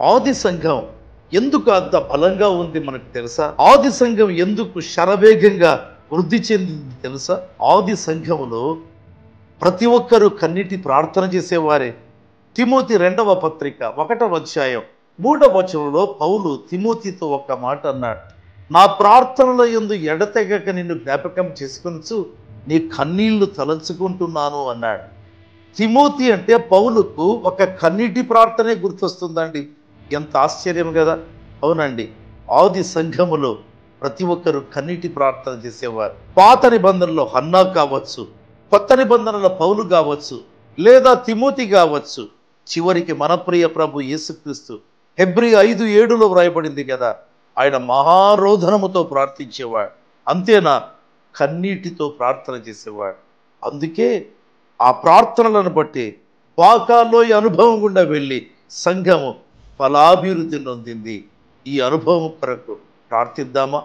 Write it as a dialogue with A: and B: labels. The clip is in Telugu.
A: ఆది సంఘం ఎందుకు అంత బలంగా ఉంది మనకు తెలుసా? ఆది సంఘం ఎందుకు శరవేగంగా వృద్ధి చెందింది తెలుసా? ఆది సంఘములో ప్రతి ఒక్కరూ కన్నీటి ప్రార్థన చేసేవారే. తిమోతి 2వ పత్రిక 1వ అధ్యాయం 3వ వచనంలో పౌలు తిమోతితో ఒక మాట అన్నాడు. నా ప్రార్థనల యందు ఎడతెగక నిన్ను జ్ఞాపకం చేసుకొనుచు నీ కన్నీళ్లు తలంచుకుంటున్నాను అన్నాడు. తిమోతి అంటే పౌలుకు ఒక కన్నీటి ప్రార్థనే గుర్తొస్తుందండి. ఎంత ఆశ్చర్యం కదా! అవునండి, ఆది సంఘములో ప్రతి ఒక్కరు కన్నీటి ప్రార్థన చేసేవారు. పాత నిబంధనలో హన్నా కావచ్చు, కొత్త నిబంధనలో పౌలు కావచ్చు, లేదా తిమోతి కావచ్చు, చివరికి మన ప్రియ ప్రభు యేసుక్రీస్తు హెబ్రీ 5:7లో వ్రాయబడింది కదా, ఆయన మహారోధనముతో ప్రార్థించేవాడు. అంతేనా, కన్నీటితో ప్రార్థన చేసేవాడు. అందుకే ఆ ప్రార్థనలను బట్టి బాకాలోయ అనుభవం గుండా వెళ్ళి సంఘము ఫలాభివృద్ధి నొందింది. ఈ అనుభవం కొరకు ప్రార్థిద్దామా?